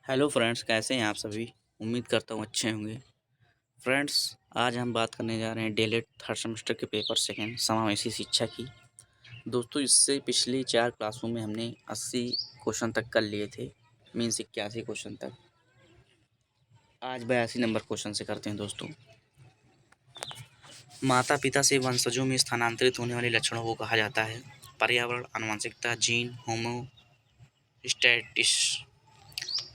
Hello friends, कैसे हैं आप सभी। उम्मीद करता हूँ अच्छे होंगे। फ्रेंड्स, आज हम बात करने जा रहे हैं डीएलएड थर्ड सेमेस्टर के पेपर सेकंड समावेशी शिक्षा की। दोस्तों, इससे पिछली 4 क्लासों में हमने 80 क्वेश्चन तक कर लिए थे, मीन्स 81 क्वेश्चन तक। आज 82 नंबर क्वेश्चन से करते हैं दोस्तों। माता पिता से वंशजों में स्थानांतरित होने वाले लक्षणों को कहा जाता है पर्यावरण, आनुवंशिकता, जीन, होमोस्टैटिस।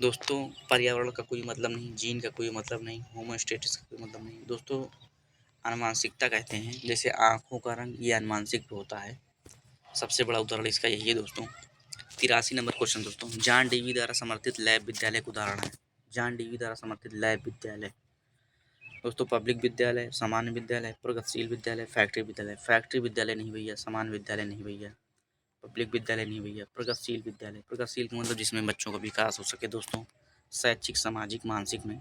दोस्तों, पर्यावरण का कोई मतलब नहीं, जीन का कोई मतलब नहीं, होमोस्टेटिस का कोई मतलब नहीं। दोस्तों, आनुवंशिकता कहते हैं, जैसे आँखों का रंग ये आनुवंशिक होता है। सबसे बड़ा उदाहरण इसका यही है दोस्तों। 83 नंबर क्वेश्चन दोस्तों। जॉन डीवी द्वारा समर्थित लैब विद्यालय का उदाहरण है। जॉन डीवी द्वारा समर्थित लैब विद्यालय दोस्तों, पब्लिक विद्यालय, सामान्य विद्यालय, प्रगतिशील विद्यालय, फैक्ट्री विद्यालय। फैक्ट्री विद्यालय नहीं भैया, सामान्य विद्यालय नहीं भैया, पब्लिक विद्यालय नहीं भैया, प्रगतिशील विद्यालय। प्रगतिशील का मतलब जिसमें बच्चों का विकास हो सके दोस्तों, शैक्षिक, सामाजिक, मानसिक में।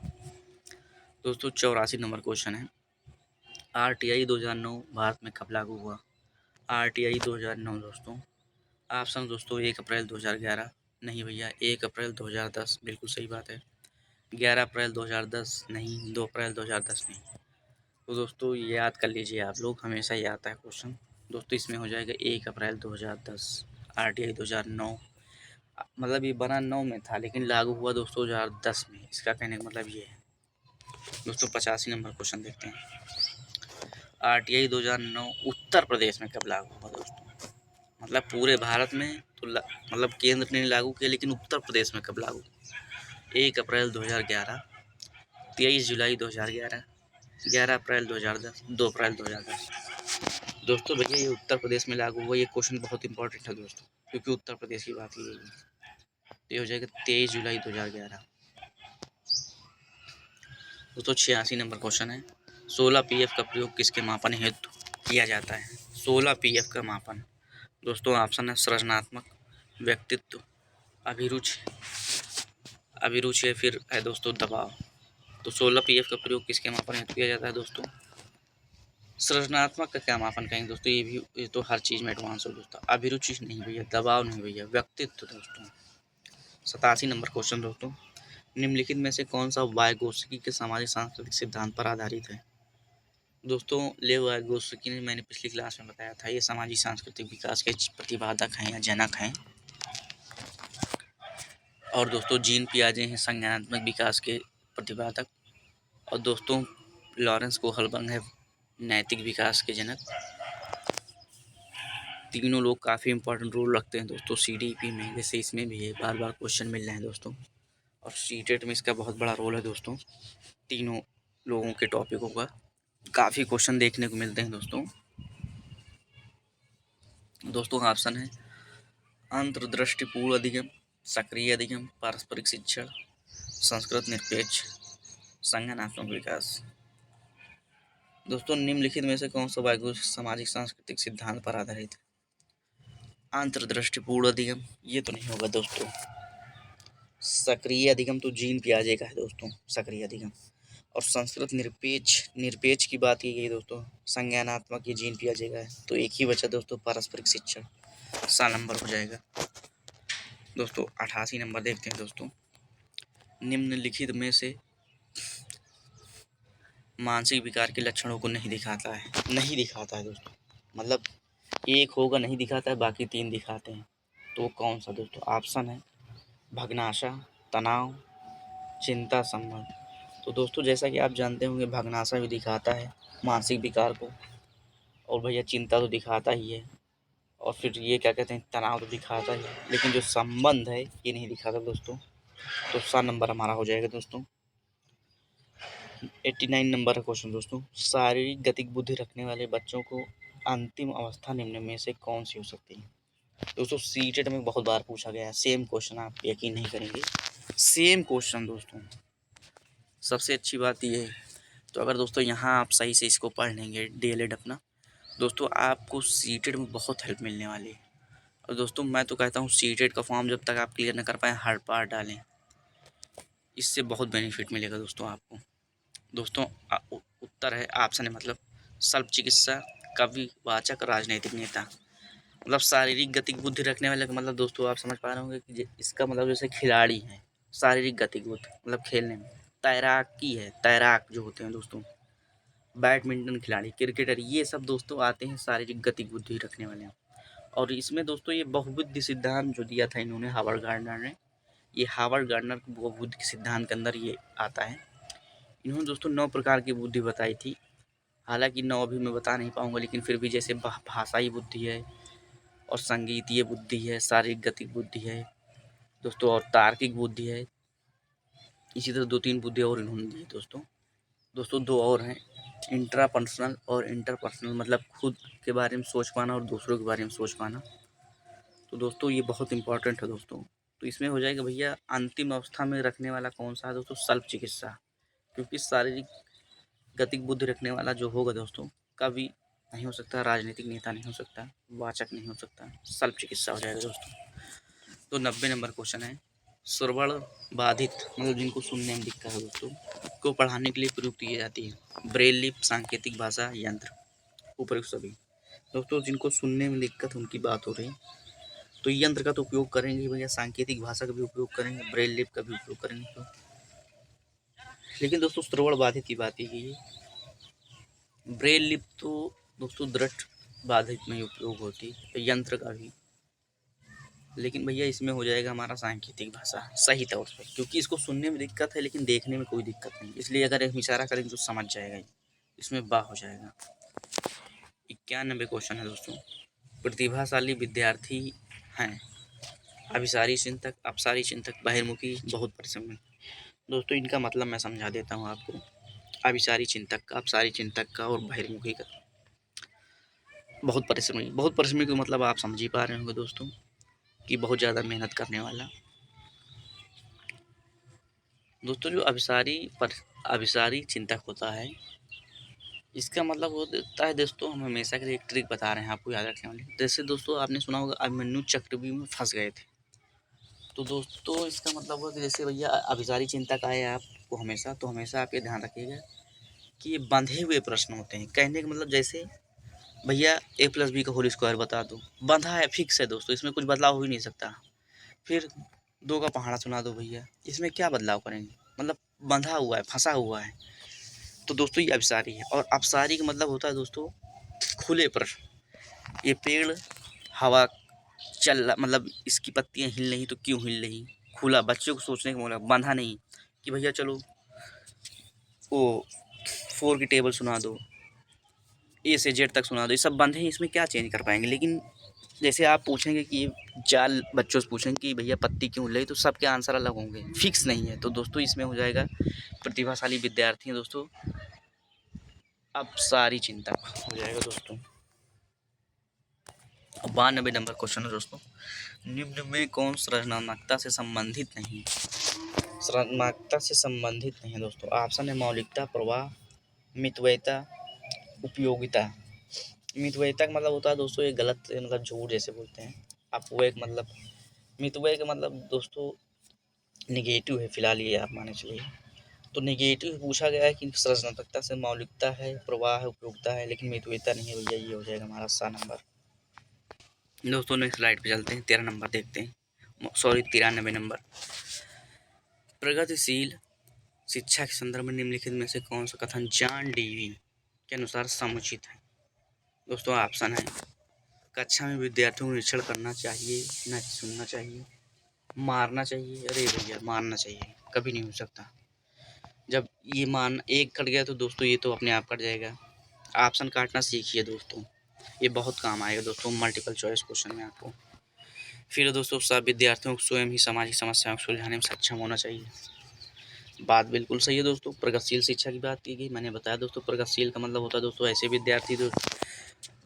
दोस्तों, 84 नंबर क्वेश्चन है। आरटीआई 2009 भारत में कब लागू हुआ। आरटीआई 2009 दोस्तों, ऑप्शन दोस्तों 1 अप्रैल 2011, नहीं भैया 1 अप्रैल 2010, बिल्कुल सही बात है। 11 अप्रैल 2010 नहीं, 2 अप्रैल 2010 नहीं। तो दोस्तों, ये याद कर लीजिए, आप लोग हमेशा ये आता है क्वेश्चन। दोस्तों, इसमें हो जाएगा 1 अप्रैल 2010। आरटीआई 2009, मतलब ये बना 9 में था लेकिन लागू हुआ दोस्तों 2010 में। इसका कहने का मतलब ये है। दोस्तों, 85 नंबर क्वेश्चन देखते हैं। आरटीआई 2009 उत्तर प्रदेश में कब लागू हुआ दोस्तों। मतलब पूरे भारत में तो मतलब केंद्र ने लागू किया, लेकिन उत्तर प्रदेश में कब लागू। 1 अप्रैल 2011, 23 जुलाई 2011, 11 अप्रैल 2010, 2 अप्रैल 2010। दोस्तों भैया, ये उत्तर प्रदेश में लागू हुआ। ये क्वेश्चन बहुत इंपॉर्टेंट है दोस्तों, क्योंकि उत्तर प्रदेश की बात की गई है। तो ये हो जाएगा 23 जुलाई 2011। दोस्तों, 86 नंबर क्वेश्चन है। 16 पीएफ का प्रयोग किसके मापन हेतु किया जाता है। 16 पीएफ का मापन दोस्तों, ऑप्शन है सृजनात्मक, व्यक्तित्व, अभिरुचि, अभिरुचि फिर है दोस्तों दबाव। तो 16 पीएफ का प्रयोग किसके मापन हेतु किया जाता है दोस्तों। सृजनात्मक का क्या मापन कहेंगे दोस्तों, ये तो हर चीज़ में एडवांस हो दोस्तों। अभिरुचि नहीं भैया, दबाव नहीं भैया, व्यक्तित्व दोस्तों। 87 नंबर क्वेश्चन दोस्तों। निम्नलिखित में से कौन सा वाइगोत्स्की के सामाजिक सांस्कृतिक सिद्धांत पर आधारित है। दोस्तों, लेव वाइगोत्स्की ने मैंने पिछली क्लास में बताया था, ये सामाजिक सांस्कृतिक विकास के प्रतिपादक हैं या जनक हैं। और दोस्तों, जीन पियाजे हैं संज्ञानात्मक विकास के प्रतिपादक। और दोस्तों, लॉरेंस कोहलबर्ग है नैतिक विकास के जनक। तीनों लोग काफ़ी इंपॉर्टेंट रोल रखते हैं दोस्तों सीडीपी में, जैसे इसमें भी है, बार बार क्वेश्चन मिल रहे हैं दोस्तों। और सीटेट में इसका बहुत बड़ा रोल है दोस्तों। तीनों लोगों के टॉपिकों का काफ़ी क्वेश्चन देखने को मिलते हैं दोस्तों। दोस्तों, ऑप्शन है अंतर्दृष्टिपूर्ण अधिगम, सक्रिय अधिगम, पारस्परिक शिक्षण, संस्कृत निरपेक्ष, संज्ञानात्मक विकास। दोस्तों, निम्नलिखित में से कौन सा वाइगोत्स्की सामाजिक सांस्कृतिक सिद्धांत पर आधारित है। अंतर्दृष्टिपूर्ण अधिगम ये तो नहीं होगा दोस्तों। सक्रिय अधिगम तो जीन पियाजे का है दोस्तों, सक्रिय अधिगम। और संस्कृत निरपेक्ष, निरपेक्ष की बात की गई दोस्तों, संज्ञानात्मक ये जीन पियाजे का है। तो एक ही बचा दोस्तों, पारस्परिक शिक्षण, सा नंबर हो जाएगा दोस्तों। 88 नंबर देखते हैं दोस्तों। निम्नलिखित में से मानसिक विकार के लक्षणों को नहीं दिखाता है, नहीं दिखाता है दोस्तों। मतलब एक होगा नहीं दिखाता है, बाकी 3 दिखाते हैं। तो कौन सा दोस्तों। ऑप्शन है भग्नाशा, तनाव, चिंता, संबंध। तो दोस्तों, जैसा कि आप जानते होंगे, भग्नाशा भी दिखाता है मानसिक विकार को, और भैया चिंता तो दिखाता ही है, और फिर ये क्या कहते हैं, तनाव तो दिखाता ही है, लेकिन जो संबंध है ये नहीं दिखाता दोस्तों। तो सा नंबर हमारा हो जाएगा दोस्तों। 89 नंबर का क्वेश्चन दोस्तों। शारीरिक गतिक बुद्धि रखने वाले बच्चों को अंतिम अवस्था निम्न में से कौन सी हो सकती है। दोस्तों, सीटेट में बहुत बार पूछा गया है, सेम क्वेश्चन, आप यकीन नहीं करेंगे, सेम क्वेश्चन दोस्तों। सबसे अच्छी बात ये है, तो अगर दोस्तों यहाँ आप सही से इसको पढ़ लेंगे डीएलएड अपना, दोस्तों आपको सीटेट में बहुत हेल्प मिलने वाली है। और दोस्तों, मैं तो कहता हूँ सीटेट का फॉर्म जब तक आप क्लियर न कर पाएँ, हर बार डालें, इससे बहुत बेनिफिट मिलेगा दोस्तों आपको। दोस्तों, उत्तर है ऑप्शन है, मतलब शल्य चिकित्सा, कवि, वाचक, राजनीतिक नेता। मतलब शारीरिक गतिक बुद्धि रखने वाले का मतलब दोस्तों आप समझ पा रहे होंगे कि इसका मतलब जैसे खिलाड़ी हैं, शारीरिक गतिविधि मतलब खेलने में। तैराकी है, तैराक जो होते हैं दोस्तों, बैडमिंटन खिलाड़ी, क्रिकेटर, ये सब दोस्तों आते हैं शारीरिक गतिविधि रखने वाले। और इसमें दोस्तों ये बहुबुद्धि सिद्धांत जो दिया था इन्होंने हार्वर्ड गार्डनर ने, ये हार्वर्ड गार्डनर बहुबुद्धि के सिद्धांत के अंदर ये आता है। इन्होंने दोस्तों 9 प्रकार की बुद्धि बताई थी। हालांकि 9 अभी मैं बता नहीं पाऊंगा, लेकिन फिर भी जैसे भाषाई बुद्धि है और संगीतीय बुद्धि है, शारीरिक गति बुद्धि है दोस्तों, और तार्किक बुद्धि है। इसी तरह 2-3 बुद्धि और इन्होंने दी दोस्तों। दोस्तों 2 और हैं, इंट्रापर्सनल और इंटरपर्सनल, मतलब खुद के बारे में सोच पाना और दूसरों के बारे में सोच पाना। तो दोस्तों ये बहुत इंपॉर्टेंट है दोस्तों। तो इसमें हो जाएगा भैया अंतिम अवस्था में रखने वाला कौन सा है दोस्तों? शल्य चिकित्सा। क्योंकि शारीरिक गतिक बुद्धि रखने वाला जो होगा दोस्तों, कभी नहीं हो सकता, राजनीतिक नेता नहीं हो सकता, वाचक नहीं हो सकता, शल्य चिकित्सा हो जाएगा दोस्तों। तो 90 नंबर क्वेश्चन है, श्रवण बाधित मतलब जिनको सुनने में दिक्कत है दोस्तों, को पढ़ाने के लिए प्रयुक्त की जाती है ब्रेल लिपि, सांकेतिक भाषा, यंत्र, उपयुक्त सभी। दोस्तों जिनको सुनने में दिक्कत उनकी बात हो रही, तो यंत्र का तो उपयोग करेंगे भैया, सांकेतिक भाषा का भी उपयोग करेंगे, ब्रेल लिपि का भी उपयोग करेंगे तो। लेकिन दोस्तों श्रवण बाधित की बात की है, ब्रेल लिपि तो दोस्तों दृढ़ बाधित में उपयोग होती है, यंत्र का भी। लेकिन भैया इसमें हो जाएगा हमारा सांकेतिक भाषा सही तौर पर, क्योंकि इसको सुनने में दिक्कत है लेकिन देखने में कोई दिक्कत नहीं, इसलिए अगर एक इशारा करेंगे तो समझ जाएगा, इसमें बा हो जाएगा। 91 क्वेश्चन है दोस्तों, प्रतिभाशाली विद्यार्थी हैं अभिसारी चिंतक, अपसारी चिंतक, बहिर्मुखी, बहुत परिश्रमी। दोस्तों इनका मतलब मैं समझा देता हूँ आपको, अभिसारी चिंतक का, अपसारी चिंतक का और बहिर्मुखी का। बहुत परिश्रमी, बहुत परिश्रमी का मतलब आप समझ ही पा रहे होंगे दोस्तों कि बहुत ज़्यादा मेहनत करने वाला। दोस्तों जो अभिसारी चिंतक होता है, इसका मतलब वो होता है दोस्तों, हम हमेशा के लिए एक ट्रिक बता रहे हैं आपको याद रखने वाली। जैसे दोस्तों आपने सुना होगा अभिमन्यु चक्रव्यूह में फंस गए थे, तो दोस्तों इसका मतलब हुआ कि जैसे भैया अभिसारी चिंतक आए आपको हमेशा, तो हमेशा आप ये ध्यान रखिएगा कि ये बंधे हुए प्रश्न होते हैं। कहने का मतलब जैसे भैया a+b का होल स्क्वायर बता दो, बंधा है, फिक्स है दोस्तों, इसमें कुछ बदलाव हो ही नहीं सकता। फिर 2 का पहाड़ा सुना दो भैया, इसमें क्या बदलाव करेंगे, मतलब बंधा हुआ है, फंसा हुआ है। तो दोस्तों ये अभिसारी है। और अपसारी का मतलब होता है दोस्तों खुले प्रश्न, ये पेड़ हवा चल मतलब इसकी पत्तियां हिल रही तो क्यों हिल रही, खुला, बच्चों को सोचने का मतलब, बंधा नहीं कि भैया चलो वो 4 की टेबल सुना दो, ए से जेड तक सुना दो, ये सब बंधे हैं, इसमें क्या चेंज कर पाएंगे। लेकिन जैसे आप पूछेंगे कि जाल बच्चों से पूछेंगे कि भैया पत्ती क्यों हिल रही, तो सबके आंसर अलग होंगे, फिक्स नहीं है। तो दोस्तों इसमें हो जाएगा प्रतिभाशाली विद्यार्थी हैं दोस्तों अपसारी चिंतक हो जाएगा दोस्तों। 92 नंबर क्वेश्चन है दोस्तों, निम्न में कौन सृजनात्मकता से संबंधित नहीं, सृजनात्मकता से संबंधित नहीं है दोस्तों। ऑप्शन है मौलिकता, प्रवाह, मितव्ययिता, उपयोगिता। मितव्ययिता का मतलब होता है दोस्तों ये गलत मतलब झूठ जैसे बोलते हैं। अपव्यय का मतलब, मितव्यय का मतलब दोस्तों निगेटिव है, फिलहाल ये आप माने चलिए। तो निगेटिव पूछा गया है कि सृजनात्मकता से मौलिकता है, प्रवाह है, उपयोगिता है, लेकिन मितव्ययिता नहीं है भैया, ये हो जाएगा हमारा सा नंबर। दोस्तों नेक्स्ट स्लाइड पे चलते हैं, 13 नंबर देखते हैं, सॉरी 93 नंबर, प्रगतिशील शिक्षा के संदर्भ में निम्नलिखित में से कौन सा कथन जॉन डीवी के अनुसार समुचित है। दोस्तों ऑप्शन है, कक्षा में विद्यार्थियों को निरीक्षण करना चाहिए, न कि सुनना चाहिए, मारना चाहिए, अरे भैया मारना चाहिए, कभी नहीं हो सकता। जब ये मान एक कट गया तो दोस्तों ये तो अपने आप कट जाएगा। ऑप्शन काटना सीखिए दोस्तों, ये बहुत काम आएगा दोस्तों मल्टीपल चॉइस क्वेश्चन में आपको। फिर दोस्तों सब विद्यार्थियों को स्वयं ही सामाजिक समस्याओं को सुलझाने में सक्षम होना चाहिए, बात बिल्कुल सही है दोस्तों। प्रगतिशील शिक्षा की बात की गई, मैंने बताया दोस्तों प्रगतिशील का मतलब होता है दोस्तों ऐसे विद्यार्थी जो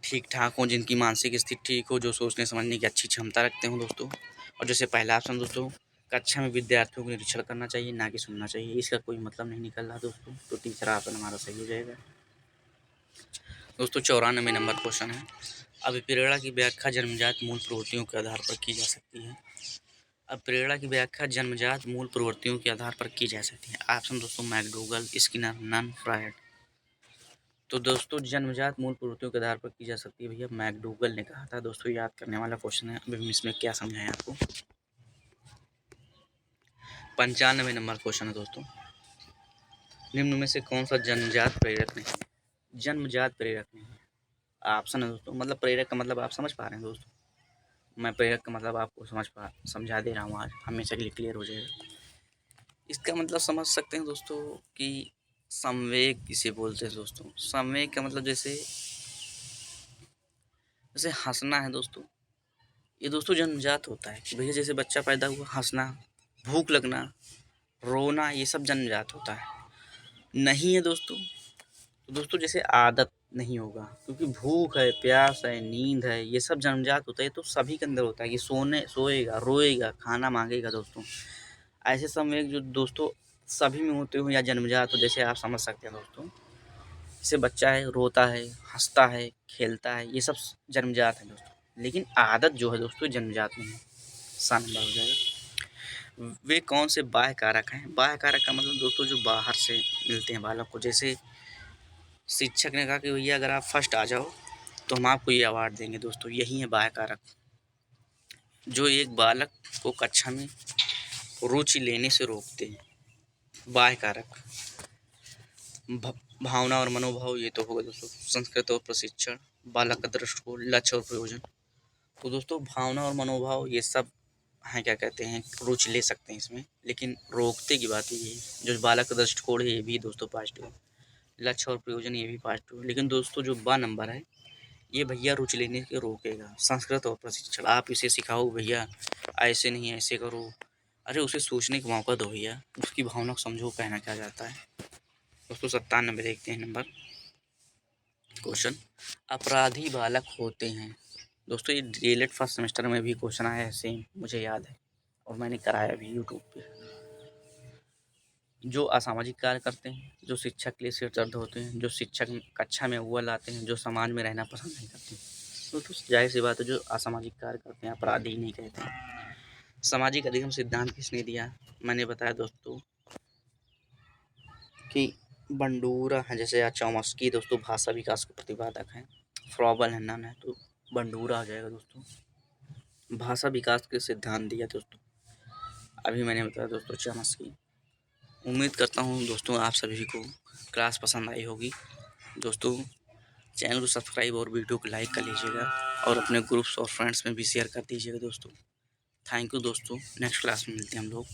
ठीक ठाक हों, जिनकी मानसिक स्थिति ठीक हो, जो सोचने समझने की अच्छी क्षमता रखते हों दोस्तों। और जैसे पहला ऑप्शन दोस्तों, कक्षा में विद्यार्थियों को निरीक्षण करना चाहिए, ना कि सुनना चाहिए, इसका कोई मतलब नहीं निकल रहा दोस्तों। तो तीसरा ऑप्शन हमारा सही हो जाएगा दोस्तों। 94 नंबर क्वेश्चन है, अभिप्रेरणा की व्याख्या जन्मजात मूल प्रवृत्तियों के आधार पर की जा सकती है। अब प्रेरणा की व्याख्या जन्मजात मूल प्रवृत्तियों के आधार पर की जा सकती है। ऑप्शन दोस्तों मैकडोगल, स्किनर, नन, फ्रायड। तो दोस्तों जन्मजात मूल प्रवृत्तियों के आधार पर की जा सकती है भैया, मैकडोगल ने कहा था दोस्तों। याद करने वाला क्वेश्चन है, अभी हम इसमें क्या समझाएं आपको। 95 नंबर क्वेश्चन है दोस्तों। निम्न में से कौन सा जन्मजात प्रेरक नहीं है? जन्मजात प्रेरक नहीं है। ऑप्शन है दोस्तों, मतलब प्रेरक का मतलब आप समझ पा रहे हैं दोस्तों। मैं प्रेरक का मतलब आपको समझा दे रहा हूँ, आज हमेशा के लिए क्लियर हो जाएगा। इसका मतलब समझ सकते हैं दोस्तों कि संवेग किसे बोलते हैं दोस्तों। संवेग का मतलब जैसे जैसे हंसना है दोस्तों, ये दोस्तों जन्मजात होता है कि भैया जैसे बच्चा पैदा हुआ हंसना, भूख लगना, रोना, ये सब जन्मजात होता है। नहीं है दोस्तों, तो दोस्तों जैसे आदत नहीं होगा, क्योंकि भूख है, प्यास है, नींद है, ये सब जन्मजात होता है। तो सभी के अंदर होता है कि सोएगा, रोएगा, खाना मांगेगा दोस्तों। ऐसे संवेग जो दोस्तों सभी में होते हो या जन्मजात हो, जैसे आप समझ सकते हैं दोस्तों। जैसे बच्चा है, रोता है, हंसता है, खेलता है, ये सब जन्मजात है दोस्तों। लेकिन आदत जो है दोस्तों जन्मजात नहीं है। सा नंबर हो जाएगा। वे कौन से बाह्य कारक हैं? बाह्य कारक का मतलब दोस्तों जो बाहर से मिलते हैं बालक को। जैसे शिक्षक ने कहा कि भैया अगर आप फर्स्ट आ जाओ तो हम आपको ये अवार्ड देंगे दोस्तों, यही है बाह्य कारक, जो एक बालक को कक्षा में रुचि लेने से रोकते हैं। बाह्य कारक। भावना और मनोभाव, ये तो होगा दोस्तों। संस्कृत और प्रशिक्षण, बालक का दृष्टिकोण, लक्ष्य और प्रयोजन। तो दोस्तों भावना और मनोभाव ये सब हैं, क्या कहते हैं, रुचि ले सकते हैं इसमें, लेकिन रोकते की बात ये है। जो बालक का दृष्टिकोण है ये भी दोस्तों पॉजिटिव है। लक्ष्य और प्रयोजन ये भी पॉजिटिव है। लेकिन दोस्तों जो बा नंबर है ये भैया रुचि लेने के रोकेगा। संस्कृत और प्रशिक्षण, आप इसे सिखाओ भैया ऐसे नहीं ऐसे करो, अरे उसे सोचने का मौका दो भैया, उसकी भावना को समझो, कहना क्या जाता है दोस्तों। 97 देखते हैं नंबर क्वेश्चन। अपराधी बालक होते हैं दोस्तों, ये डीएलएड फर्स्ट सेमेस्टर में भी क्वेश्चन आया है सेम, मुझे याद है और मैंने कराया भी यूट्यूब पे। जो असामाजिक कार्य करते हैं, जो शिक्षक के लिए सिर दर्द होते हैं, जो शिक्षक कक्षा में अव्वल आते हैं, जो समाज में रहना पसंद नहीं करते। तो जाहिर सी बात है जो असामाजिक कार्य करते हैं अपराधी नहीं कहते हैं। सामाजिक अधिगम सिद्धांत किसने दिया? मैंने बताया दोस्तों कि बंडूरा है, जैसे या चौमस्की दोस्तों भाषा विकास के प्रतिपादक हैं। फ्रॉबल है, नन है, तो बंडूरा आ जाएगा दोस्तों। भाषा विकास के सिद्धांत दिया दोस्तों, अभी मैंने बताया दोस्तों चौमस्की। उम्मीद करता हूँ दोस्तों आप सभी को क्लास पसंद आई होगी दोस्तों। चैनल को सब्सक्राइब और वीडियो को लाइक कर लीजिएगा और अपने ग्रुप्स और फ्रेंड्स में भी शेयर कर दीजिएगा दोस्तों। थैंक यू दोस्तों, नेक्स्ट क्लास में मिलते हैं हम लोग।